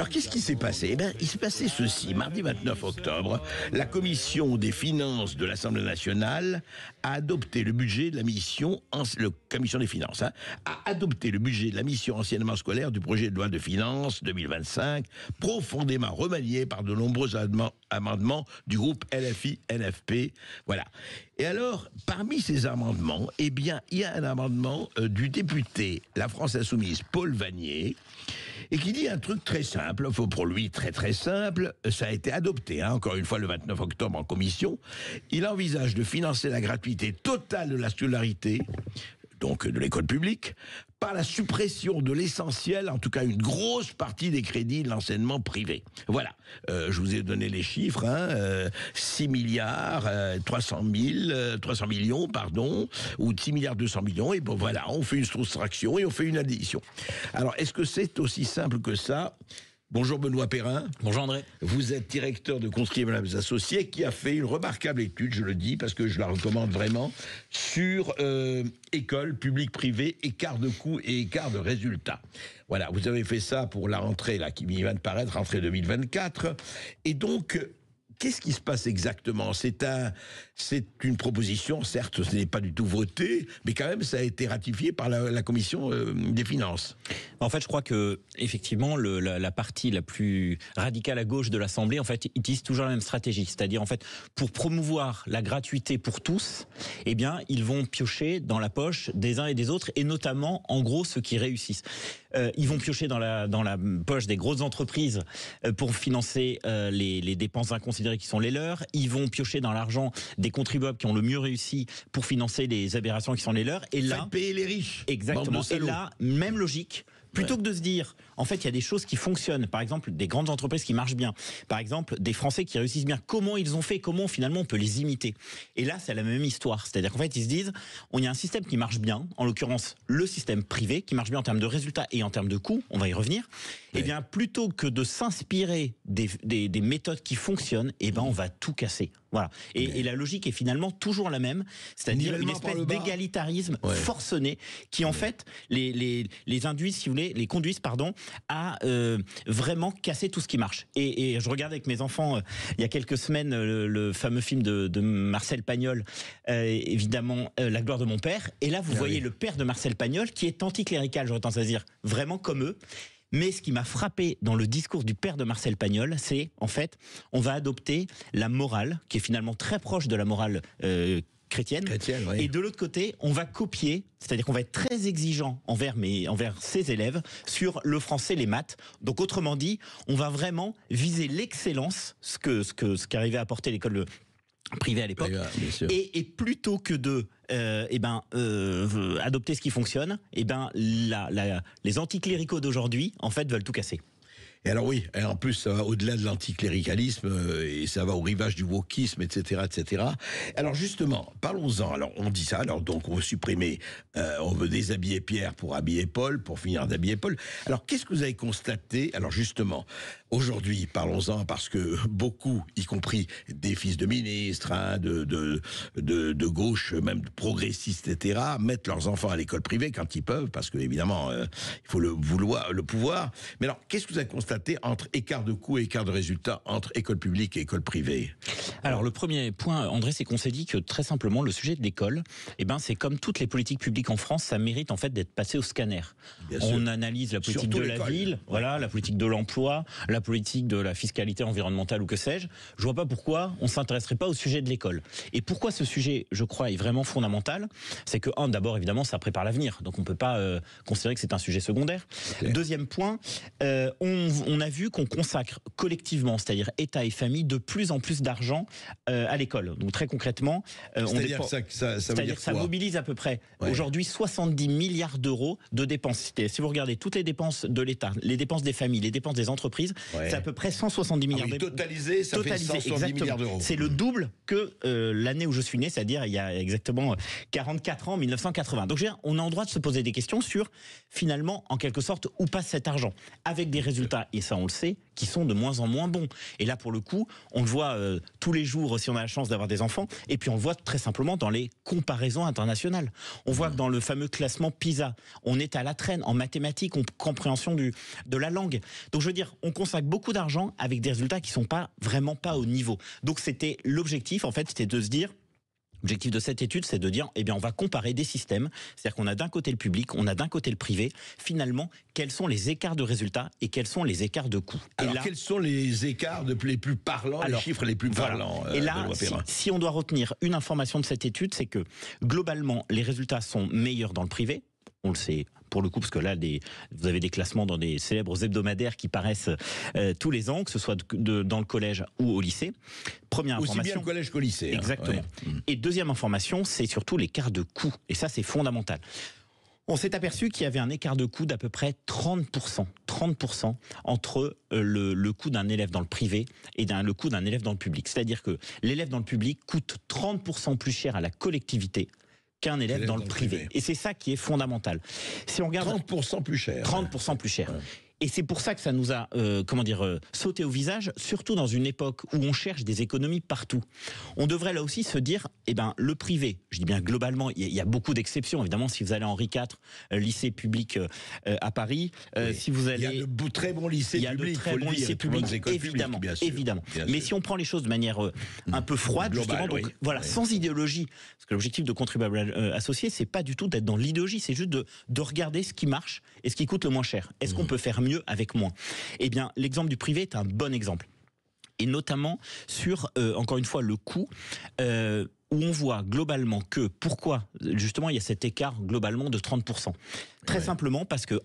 Alors, qu'est-ce qui s'est passé? Eh bien, il s'est passé ceci. Mardi 29 octobre, la commission des finances de l'Assemblée nationale a adopté le budget de la mission, commission des finances, a adopté le budget de la mission enseignement scolaire du projet de loi de finances 2025, profondément remanié par de nombreux amendements du groupe LFI-NFP. Voilà. Et alors, parmi ces amendements, eh bien, il y a un amendement du député La France Insoumise, Paul Vannier, et qui dit un truc très simple, pour lui très très simple, ça a été adopté, encore une fois le 29 octobre en commission. Il envisage de financer la gratuité totale de la scolarité, donc de l'école publique, par la suppression de l'essentiel, en tout cas une grosse partie des crédits de l'enseignement privé. Voilà, je vous ai donné les chiffres, 6 milliards 300 millions, ou 6 milliards 200 millions, et bon voilà, on fait une soustraction et on fait une addition. Alors, est-ce que c'est aussi simple que ça ? Bonjour Benoît Perrin. Bonjour André. Vous êtes directeur de Conscrits Mesdames Associés qui a fait une remarquable étude, je le dis parce que je la recommande vraiment, sur école, public, privé, écart de coûts et écart de résultats. Voilà, vous avez fait ça pour la rentrée là qui vient de paraître, rentrée 2024. Et donc, qu'est-ce qui se passe exactement ? C'est une proposition, certes, ce n'est pas du tout voté, mais quand même, ça a été ratifié par la commission des finances. En fait, je crois que effectivement, la partie la plus radicale à gauche de l'Assemblée, en fait, utilise toujours la même stratégie. C'est-à-dire, en fait, pour promouvoir la gratuité pour tous, eh bien, ils vont piocher dans la poche des uns et des autres, et notamment, en gros, ceux qui réussissent. Ils vont piocher dans la poche des grosses entreprises pour financer les dépenses inconsidérées qui sont les leurs. Ils vont piocher dans l'argent des contribuables qui ont le mieux réussi pour financer les aberrations qui sont les leurs. Et là, faites payer les riches. Exactement. Et là, même logique. Plutôt que de se dire, en fait, il y a des choses qui fonctionnent. Par exemple, des grandes entreprises qui marchent bien. Par exemple, des Français qui réussissent bien. Comment ils ont fait? Comment finalement on peut les imiter? Et là, c'est la même histoire. C'est-à-dire qu'en fait, ils se disent, il y a un système qui marche bien. En l'occurrence, le système privé qui marche bien en termes de résultats et en termes de coûts. On va y revenir. Ouais. Eh bien, plutôt que de s'inspirer des méthodes qui fonctionnent, eh ben, on va tout casser. Voilà. Et la logique est finalement toujours la même, c'est-à-dire une espèce d'égalitarisme forcené qui en fait les induit, si vous voulez, les conduisent à vraiment casser tout ce qui marche. Et je regardais avec mes enfants il y a quelques semaines le fameux film de Marcel Pagnol, évidemment La gloire de mon père. Et là, vous voyez le père de Marcel Pagnol qui est anticlérical, j'aurais tendance à dire, vraiment comme eux. Mais ce qui m'a frappé dans le discours du père de Marcel Pagnol, c'est, en fait, on va adopter la morale, qui est finalement très proche de la morale chrétienne, oui. Et de l'autre côté, on va copier, c'est-à-dire qu'on va être très exigeant envers ses élèves sur le français, les maths. Donc, autrement dit, on va vraiment viser l'excellence, ce qu'arrivait à apporter l'école privée à l'époque, et plutôt que de adopter ce qui fonctionne, les anticléricaux d'aujourd'hui en fait veulent tout casser. Et alors oui, et en plus ça va au-delà de l'anticléricalisme et ça va au rivage du wokisme, etc., etc. Alors justement, parlons-en. Alors on dit ça, alors donc on veut supprimer, on veut déshabiller Pierre pour habiller Paul, pour finir d'habiller Paul. Alors qu'est-ce que vous avez constaté? Alors justement, aujourd'hui, parlons-en parce que beaucoup, y compris des fils de ministres, de gauche, même progressistes, etc., mettent leurs enfants à l'école privée quand ils peuvent, parce que évidemment, il faut le pouvoir. Mais alors, qu'est-ce que vous avez constaté entre écart de coûts et écart de résultats entre école publique et école privée? Alors le premier point, André, c'est qu'on s'est dit que très simplement le sujet de l'école, c'est comme toutes les politiques publiques en France, ça mérite en fait d'être passé au scanner. On analyse la politique de la ville, voilà, la politique de l'emploi, la politique de la fiscalité environnementale ou que sais-je. Je vois pas pourquoi on s'intéresserait pas au sujet de l'école. Et pourquoi ce sujet, je crois, est vraiment fondamental, c'est que d'abord évidemment ça prépare l'avenir, donc on peut pas considérer que c'est un sujet secondaire. Okay. Deuxième point, on a vu qu'on consacre collectivement, c'est-à-dire État et famille, de plus en plus d'argent à l'école. Donc très concrètement, c'est-à-dire que ça mobilise à peu près aujourd'hui 70 milliards d'euros de dépenses. Si vous regardez toutes les dépenses de l'État, les dépenses des familles, les dépenses des entreprises, c'est à peu près 170 milliards d'euros. Totalisé, ça fait 170 milliards d'euros. C'est le double que l'année où je suis né, c'est-à-dire il y a exactement 44 ans, 1980. Donc on a le droit de se poser des questions sur, finalement, en quelque sorte, où passe cet argent, avec des résultats résultats, et ça on le sait, qui sont de moins en moins bons. Et là, pour le coup, on le voit tous les jours si on a la chance d'avoir des enfants, et puis on le voit très simplement dans les comparaisons internationales. On voit que dans le fameux classement PISA, on est à la traîne en mathématiques, en compréhension de la langue. Donc je veux dire, on consacre beaucoup d'argent avec des résultats qui sont vraiment pas au niveau. Donc c'était l'objectif, en fait, c'était de se dire, l'objectif de cette étude, c'est de dire, eh bien, on va comparer des systèmes. C'est-à-dire qu'on a d'un côté le public, on a d'un côté le privé. Finalement, quels sont les écarts de résultats et quels sont les écarts de coûts. Alors, quels sont les écarts les plus parlants, les chiffres les plus parlants et là, si on doit retenir une information de cette étude, c'est que, globalement, les résultats sont meilleurs dans le privé. On le sait pour le coup, parce que là, vous avez des classements dans des célèbres hebdomadaires qui paraissent tous les ans, que ce soit dans le collège ou au lycée. Première information. Aussi bien le collège qu'au lycée. Exactement. Ouais. Et deuxième information, c'est surtout l'écart de coût. Et ça, c'est fondamental. On s'est aperçu qu'il y avait un écart de coût d'à peu près 30% entre le coût d'un élève dans le privé et le coût d'un élève dans le public. C'est-à-dire que l'élève dans le public coûte 30% plus cher à la collectivité qu'un élève dans le privé. Et c'est ça qui est fondamental. Si on regarde 30% plus cher. 30% plus cher. Ouais. Et c'est pour ça que ça nous a, sauté au visage, surtout dans une époque où on cherche des économies partout. On devrait là aussi se dire, le privé, je dis bien globalement, il y a beaucoup d'exceptions. Évidemment, si vous allez à Henri IV, lycée public à Paris, si vous allez... Il y a de très bons lycées publics. Il y a de très bons lycées publics, évidemment. Bien sûr. Mais si on prend les choses de manière un peu froide, global, justement, donc, sans idéologie, parce que l'objectif de contribuable associé, c'est pas du tout d'être dans l'idéologie, c'est juste de regarder ce qui marche et ce qui coûte le moins cher. Est-ce qu'on peut faire mieux avec moins? Eh bien, l'exemple du privé est un bon exemple. Et notamment sur, encore une fois, le coût, où on voit globalement que, pourquoi justement il y a cet écart globalement de 30%. Très simplement parce que,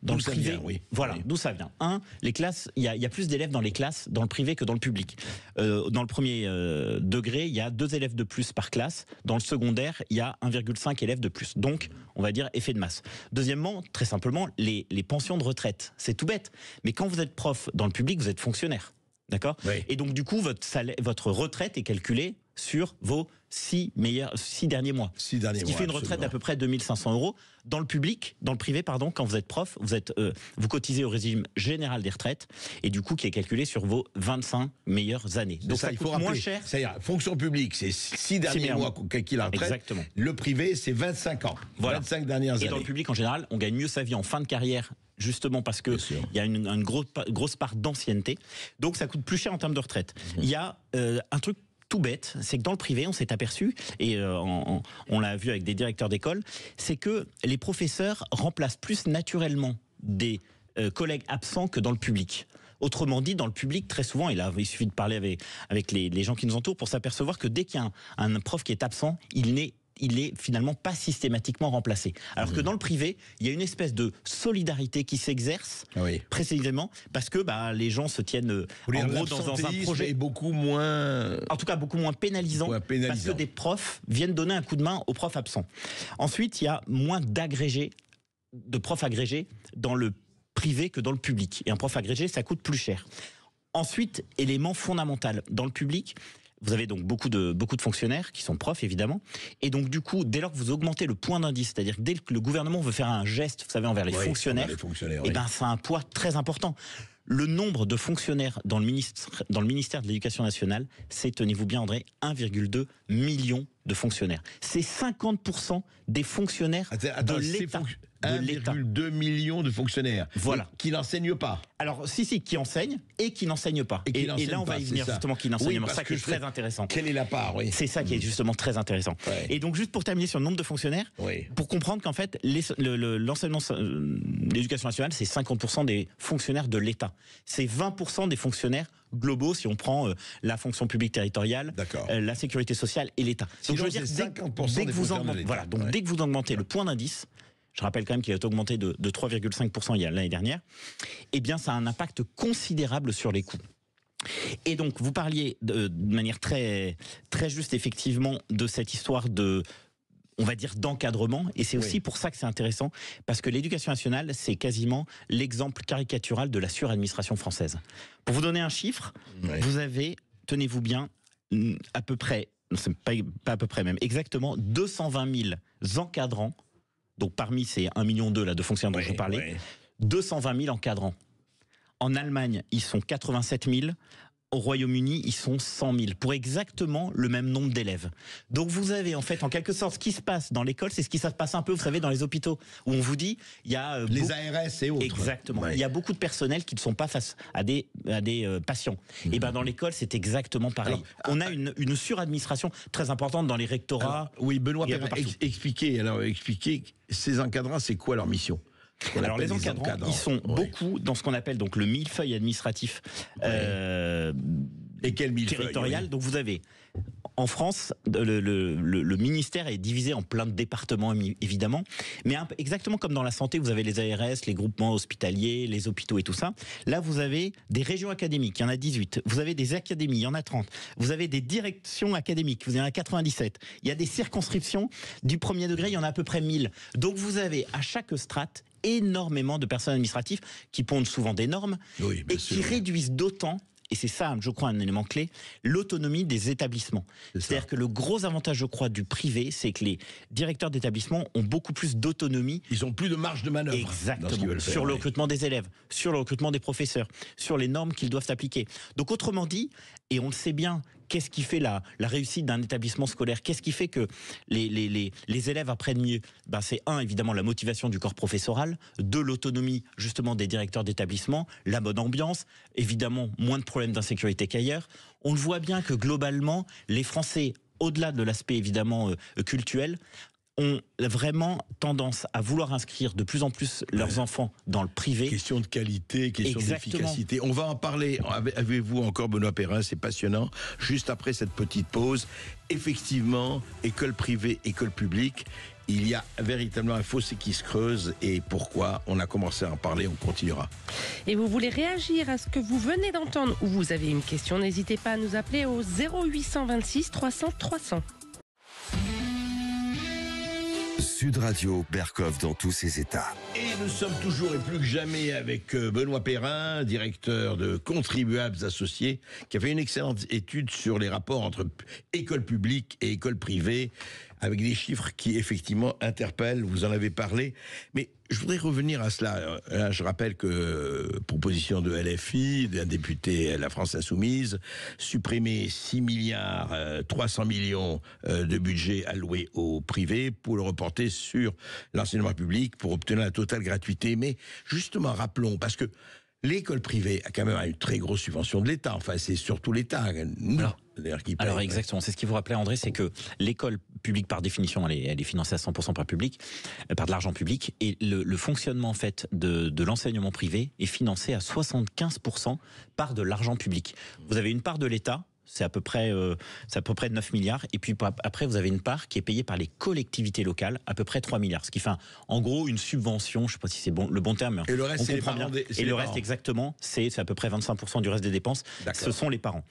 dans le privé, d'où ça vient. Les classes, il y a plus d'élèves dans les classes, dans le privé que dans le public. Dans le premier degré, il y a 2 élèves de plus par classe. Dans le secondaire, il y a 1,5 élèves de plus. Donc, on va dire effet de masse. Deuxièmement, très simplement, les pensions de retraite. C'est tout bête. Mais quand vous êtes prof dans le public, vous êtes fonctionnaire. D'accord ? Et donc, du coup, votre retraite est calculée sur vos 6 derniers mois. Ce qui fait une retraite d'à peu près 2500 €. Dans le privé, quand vous êtes prof, vous cotisez au régime général des retraites, et du coup, qui est calculé sur vos 25 meilleures années. Donc ça coûte moins cher. C'est-à-dire, fonction publique, c'est 6 derniers mois qu'on calcule la retraite. Exactement. Le privé, c'est 25 ans. 25 dernières années. Et dans le public, en général, on gagne mieux sa vie en fin de carrière, justement parce qu'il y a une grosse part d'ancienneté. Donc ça coûte plus cher en termes de retraite. Il y a un truc tout bête, c'est que dans le privé, on s'est aperçu, et on l'a vu avec des directeurs d'école, c'est que les professeurs remplacent plus naturellement des collègues absents que dans le public. Autrement dit, dans le public, très souvent, et là, il suffit de parler avec les gens qui nous entourent pour s'apercevoir que dès qu'il y a un prof qui est absent, il est finalement pas systématiquement remplacé. Alors que dans le privé, il y a une espèce de solidarité qui s'exerce, précisément parce que les gens se tiennent en gros dans un projet beaucoup moins... En tout cas, beaucoup moins pénalisant, parce que des profs viennent donner un coup de main aux profs absents. Ensuite, il y a moins de profs agrégés dans le privé que dans le public. Et un prof agrégé, ça coûte plus cher. Ensuite, élément fondamental, dans le public, vous avez donc beaucoup de fonctionnaires qui sont profs, évidemment. Et donc, du coup, dès lors que vous augmentez le point d'indice, c'est-à-dire que dès que le gouvernement veut faire un geste, vous savez, envers les fonctionnaires, ça a un poids très important. Le nombre de fonctionnaires dans le ministère de l'Éducation nationale, c'est, tenez-vous bien André, 1,2 million de fonctionnaires. C'est 50% des fonctionnaires de l'État. 1,2 million de fonctionnaires. Voilà. Qui n'enseignent pas. Alors, qui enseignent et qui n'enseignent pas. Et là, on va y venir justement, qui n'enseignent pas. C'est ça qui est très intéressant. Quelle est la part, C'est ça qui est justement très intéressant. Et donc, juste pour terminer sur le nombre de fonctionnaires, pour comprendre qu'en fait, l'enseignement, l'éducation nationale, c'est 50% des fonctionnaires de l'État. C'est 20% des fonctionnaires globaux si on prend la fonction publique territoriale, la sécurité sociale et l'État. Donc, je veux dire, dès que vous augmentez le point d'indice, je rappelle quand même qu'il a augmenté de 3,5% l'année dernière, eh bien ça a un impact considérable sur les coûts. Et donc vous parliez de manière très, très juste effectivement de cette histoire on va dire d'encadrement, et c'est aussi pour ça que c'est intéressant, parce que l'éducation nationale, c'est quasiment l'exemple caricatural de la suradministration française. Pour vous donner un chiffre, vous avez, tenez-vous bien, à peu près, c'est pas à peu près même, exactement 220 000 encadrants. Donc parmi ces 1,2 million de fonctionnaires dont je vous parlais, 220 000 encadrants. En Allemagne, ils sont 87 000. Au Royaume-Uni, ils sont 100 000 pour exactement le même nombre d'élèves. Donc vous avez en fait, en quelque sorte, ce qui se passe dans l'école, c'est ce qui se passe un peu, vous savez, dans les hôpitaux, où on vous dit, il y a les ARS et autres. Exactement. Ouais. Il y a beaucoup de personnel qui ne sont pas face à des patients. Et ben dans l'école, c'est exactement pareil. Alors, on a une suradministration très importante dans les rectorats. Oui, Benoît Perrin, expliquez, ces encadrants, c'est quoi leur mission? Alors les encadrants, ils sont beaucoup dans ce qu'on appelle donc le millefeuille administratif et quel millefeuille territorial. Donc vous avez en France le ministère est divisé en plein de départements évidemment, mais exactement comme dans la santé, vous avez les ARS, les groupements hospitaliers, les hôpitaux et tout ça. Là vous avez des régions académiques, il y en a 18. Vous avez des académies, il y en a 30. Vous avez des directions académiques, vous en avez 97. Il y a des circonscriptions du premier degré, il y en a à peu près 1000. Donc vous avez à chaque strate énormément de personnes administratives qui pondent souvent des normes et qui réduisent d'autant, et c'est ça, je crois, un élément clé, l'autonomie des établissements. C'est-à-dire que le gros avantage, je crois, du privé, c'est que les directeurs d'établissements ont beaucoup plus d'autonomie. Ils ont plus de marge de manœuvre. Exactement. Sur le recrutement des élèves, sur le recrutement des professeurs, sur les normes qu'ils doivent appliquer. Donc, autrement dit, et on le sait bien, qu'est-ce qui fait la réussite d'un établissement scolaire? Qu'est-ce qui fait que les élèves apprennent mieux? C'est évidemment, la motivation du corps professoral, l'autonomie, justement, des directeurs d'établissement, la bonne ambiance, évidemment, moins de problèmes d'insécurité qu'ailleurs. On le voit bien que, globalement, les Français, au-delà de l'aspect, évidemment, culturel, ont vraiment tendance à vouloir inscrire de plus en plus leurs enfants dans le privé. Question de qualité, question d'efficacité. On va en parler avec vous encore, Benoît Perrin, c'est passionnant. Juste après cette petite pause, effectivement, école privée, école publique, il y a véritablement un fossé qui se creuse. Et pourquoi? On a commencé à en parler, on continuera. Et vous voulez réagir à ce que vous venez d'entendre ou vous avez une question, n'hésitez pas à nous appeler au 0826 300 300. Sud Radio, Berkov dans tous ses états. Et nous sommes toujours et plus que jamais avec Benoît Perrin, directeur de Contribuables Associés, qui a fait une excellente étude sur les rapports entre école publique et école privée, avec des chiffres qui effectivement interpellent, vous en avez parlé. Mais je voudrais revenir à cela. Là, je rappelle que proposition de LFI, d'un député La France Insoumise, supprimer 6 milliards 300 millions de budget alloué au privé pour le reporter sur l'enseignement public pour obtenir la totale gratuité. Mais justement, rappelons, parce que l'école privée a quand même une très grosse subvention de l'État. Enfin, c'est surtout l'État. Alors exactement, c'est ce qu'il vous rappelait, André, c'est que l'école publique, par définition, elle est financée à 100% par de l'argent public, et le fonctionnement en fait de l'enseignement privé est financé à 75% par de l'argent public. Vous avez une part de l'État. C'est à peu près 9 milliards. Et puis après, vous avez une part qui est payée par les collectivités locales, à peu près 3 milliards. Ce qui fait en gros une subvention, je ne sais pas si c'est le bon terme. Et le reste, c'est les parents. Et le reste, exactement, c'est à peu près 25% du reste des dépenses. Ce sont les parents.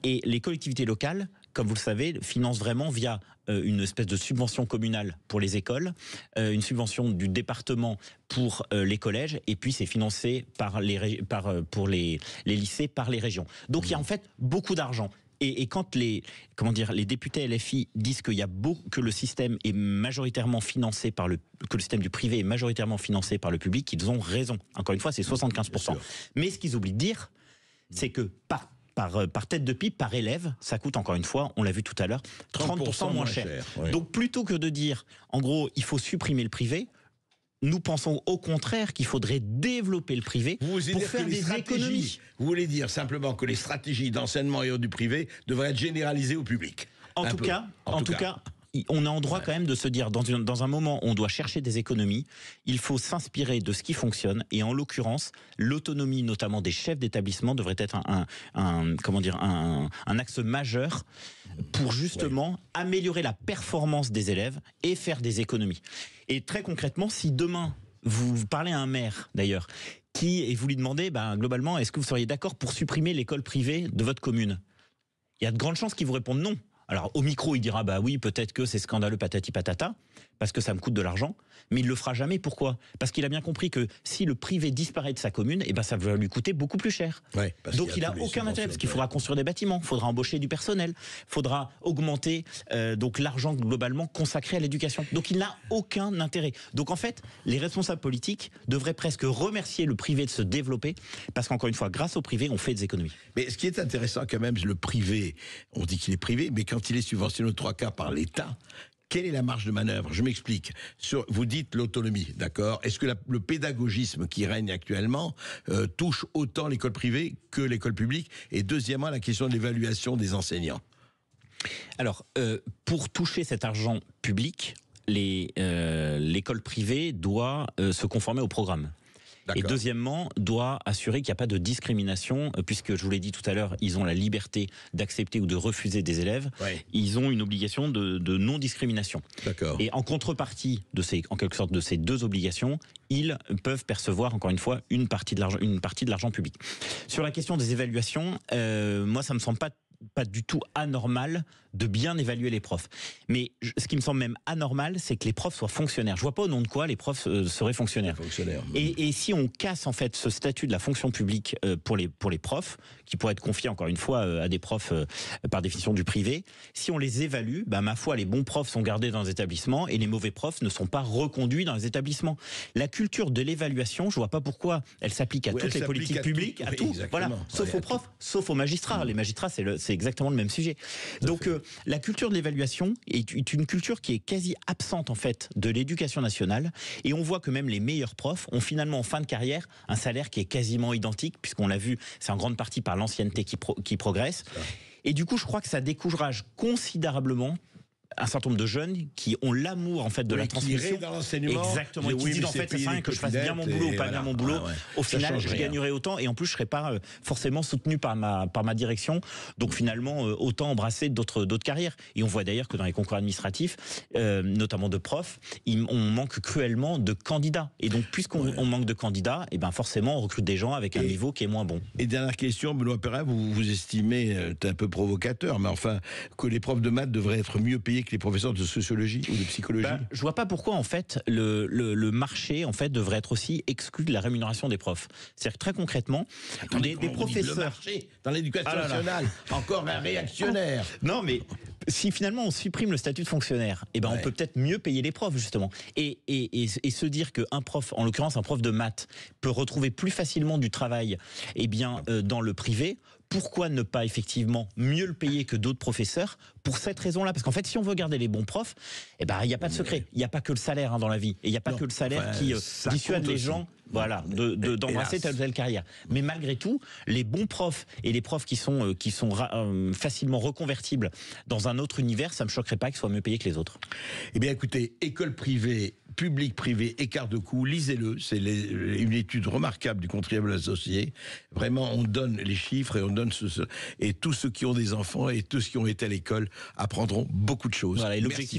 Et les collectivités locales, comme vous le savez, financent vraiment via une espèce de subvention communale pour les écoles, une subvention du département pour les collèges, et puis c'est financé pour les lycées par les régions. Donc il y a en fait beaucoup d'argent. Et quand les députés LFI disent que le système est majoritairement financé que le système du privé est majoritairement financé par le public, ils ont raison. Encore une fois, c'est 75%. Mais ce qu'ils oublient de dire, c'est que par tête de pipe, par élève, ça coûte, encore une fois, on l'a vu tout à l'heure, 30% moins cher. Oui. Donc plutôt que de dire, en gros, il faut supprimer le privé, nous pensons au contraire qu'il faudrait développer le privé pour faire des économies. Vous voulez dire simplement que les stratégies d'enseignement et du privé devraient être généralisées au public? En tout cas, on est en droit quand même de se dire, dans un moment où on doit chercher des économies, il faut s'inspirer de ce qui fonctionne, et en l'occurrence, l'autonomie notamment des chefs d'établissement devrait être un axe majeur pour justement améliorer la performance des élèves et faire des économies. Et très concrètement, si demain, vous parlez à un maire d'ailleurs, et vous lui demandez, globalement, est-ce que vous seriez d'accord pour supprimer l'école privée de votre commune? Il y a de grandes chances qu'il vous réponde non. Alors au micro, il dira bah oui, peut-être que c'est scandaleux patati patata, parce que ça me coûte de l'argent, mais il le fera jamais. Pourquoi ? Parce qu'il a bien compris que si le privé disparaît de sa commune, eh ben ça va lui coûter beaucoup plus cher. Ouais, Donc il a aucun intérêt, parce qu'il faudra construire des bâtiments, il faudra embaucher du personnel, il faudra augmenter donc l'argent globalement consacré à l'éducation. Donc il n'a aucun intérêt. Donc en fait, les responsables politiques devraient presque remercier le privé de se développer, parce qu'encore une fois, grâce au privé, on fait des économies. Mais ce qui est intéressant quand même, le privé, on dit qu'il est privé, mais quand il est subventionné aux 3 quarts par l'État, quelle est la marge de manœuvre ? Je m'explique. Vous dites l'autonomie, d'accord ? Est-ce que le pédagogisme qui règne actuellement touche autant l'école privée que l'école publique ? Et deuxièmement, la question de l'évaluation des enseignants. Alors, pour toucher cet argent public, l'école privée doit se conformer au programme. Et deuxièmement, doit assurer qu'il n'y a pas de discrimination, puisque je vous l'ai dit tout à l'heure, ils ont la liberté d'accepter ou de refuser des élèves. Ouais. Ils ont une obligation de non-discrimination. D'accord. Et en contrepartie en quelque sorte de ces 2 obligations, ils peuvent percevoir encore une fois une partie de l'argent public. Sur la question des évaluations, moi ça me semble pas du tout anormal de bien évaluer les profs. Mais ce qui me semble même anormal, c'est que les profs soient fonctionnaires. Je vois pas au nom de quoi les profs seraient fonctionnaires. Et si on casse en fait ce statut de la fonction publique pour les profs, qui pourrait être confié encore une fois à des profs par définition du privé, si on les évalue, bah, ma foi, les bons profs sont gardés dans les établissements et les mauvais profs ne sont pas reconduits dans les établissements. La culture de l'évaluation, je vois pas pourquoi elle s'applique à toutes les politiques publiques, à tout, voilà, sauf aux profs, sauf aux magistrats. Les magistrats, c'est exactement le même sujet. Donc la culture de l'évaluation est une culture qui est quasi absente en fait de l'éducation nationale, et on voit que même les meilleurs profs ont finalement en fin de carrière un salaire qui est quasiment identique, puisqu'on l'a vu, c'est en grande partie par l'ancienneté qui progresse. Et du coup, je crois que ça décourage considérablement un certain nombre de jeunes qui ont l'amour en fait de la transmission. Qui dans l'enseignement. Exactement. Et qui disent en fait, ça sert à rien que je fasse bien mon boulot ou pas bien mon boulot. Au final, je gagnerai autant, et en plus, je serai pas forcément soutenu par ma direction. Donc finalement, autant embrasser d'autres carrières. Et on voit d'ailleurs que dans les concours administratifs, notamment de profs, on manque cruellement de candidats. Et donc, puisqu'on manque de candidats, et ben forcément, on recrute des gens avec un niveau qui est moins bon. Et dernière question, Benoît Perrin, vous estimez, c'est un peu provocateur, mais enfin, que les profs de maths devraient être mieux payés que les professeurs de sociologie ou de psychologie. Je vois pas pourquoi en fait le marché en fait devrait être aussi exclu de la rémunération des profs. C'est-à-dire que très concrètement, des professeurs le marché dans l'éducation nationale, encore un réactionnaire. Non mais si finalement on supprime le statut de fonctionnaire, eh ben on peut peut-être mieux payer les profs justement. Et se dire qu'un prof, en l'occurrence un prof de maths, peut retrouver plus facilement du travail, dans le privé. Pourquoi ne pas effectivement mieux le payer que d'autres professeurs pour cette raison-là ? Parce qu'en fait, si on veut garder les bons profs, il n'y a pas de secret. Il n'y a pas que le salaire dans la vie. Et il n'y a pas que le salaire qui dissuade les gens d'embrasser telle ou telle carrière. Mais malgré tout, les bons profs et les profs qui sont facilement reconvertibles dans un autre univers, ça ne me choquerait pas qu'ils soient mieux payés que les autres. Eh bien écoutez, école privée, public privé, écart de coût, lisez-le, c'est une étude remarquable du contribuable associé. Vraiment, on donne les chiffres et on donne et tous ceux qui ont des enfants et tous ceux qui ont été à l'école apprendront beaucoup de choses. Voilà, et l'objectif